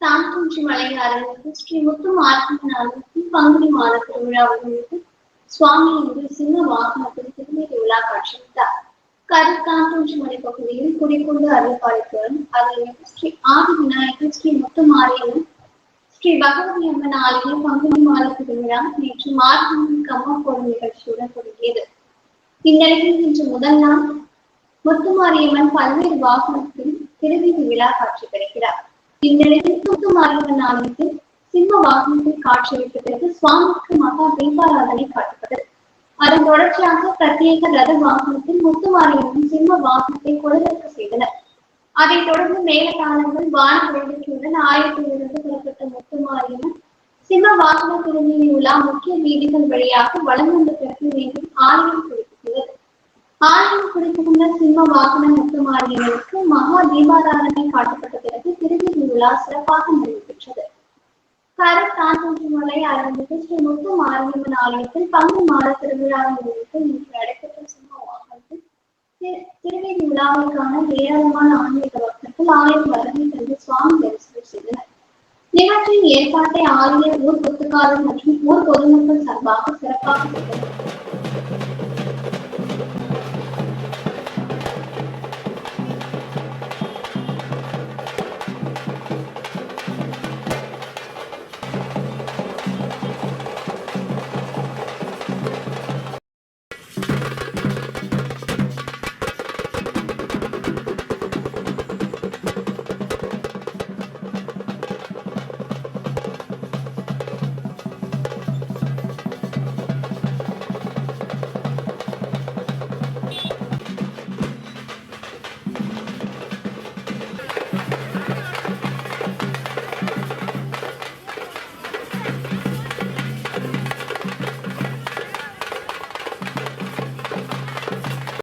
தான்தோன்றி மலை அருள்மிகு ஸ்ரீ முத்துமாரியம்மன் ஆலயத்தில் பங்குனி மாத திருவிழாவை முன்னிட்டு சுவாமி இன்று சிம்ம வாகனத்தில் திருநீர் விழா காட்சியளித்தார். தான்தோன்றி மலை பகுதியில் குடிகொண்டு அருள்பாலித்து அருள்மிகு ஸ்ரீ ஆதி விநாயகர் ஸ்ரீ முத்துமாரியம்மன் ஸ்ரீ பகவதி அம்மன் ஆலய பங்குனி மாத திருவிழா நேற்று மாரியம்மன் கம்மா போடும் நிகழ்ச்சியுடன் தொடங்கியது. இந்நிலையில் இன்று முதல் நாள் முத்துமாரியம்மன் பல்வேறு வாகனத்தில் திருவீதி விழா காட்சி பெறுகிறார். இந்நிலையில் முத்துமாரியம்மன் ஆலயத்தில் சிம்ம வாகனத்தில் காட்சியளித்த பிறகு சுவாமிக்கு மகா தீபாராதனை காட்டப்பட்டது. அதன் தொடர்ச்சியாக பிரத்யேக ரத வாகனத்தில் முத்துமாரியம்மன் சிம்ம வாகனத்தை கொழுவிறக்க செய்தனர். அதைத் தொடர்ந்து மேலதாளங்கள் வான வேடிக்கையுடன் ஆலயத்திலிருந்து புறப்பட்ட முத்துமாரியம்மன் சிம்ம வாகன திருநீதி விழா முக்கிய வீதிகள் வழியாக வலம் வந்த பிறகு மீண்டும் ஆலயம் குறிப்பிட்டது. ஆலயம் குறிப்பிட்டுள்ள சிம்ம வாகன முத்துமாரியம்மனுக்கு மகா தீபாராதனை காட்டப்பட்ட பிறகு திருவீதி விழா சிறப்பாக நடைபெற்றது. தான்தோன்றி மலை அருள்மிகு ஸ்ரீ முத்துமாரியம்மன் ஆலயத்தில் பங்குனி மாத திருவிழாவை முன்னிட்டு இன்று நடைபெற்ற சிம்ம வாகனத்தில் திருவீதி விழாவை காண ஏராளமான ஆன்மீக பக்தர்கள் ஆலயம் வருகை தந்து சுவாமி தரிசனம் செய்தனர். நிகழ்ச்சியின் ஏற்பாட்டை ஆலய ஊர் சொத்துக்காரர் மற்றும் ஊர் பொதுமக்கள் சார்பாக சிறப்பாக செய்தனர்.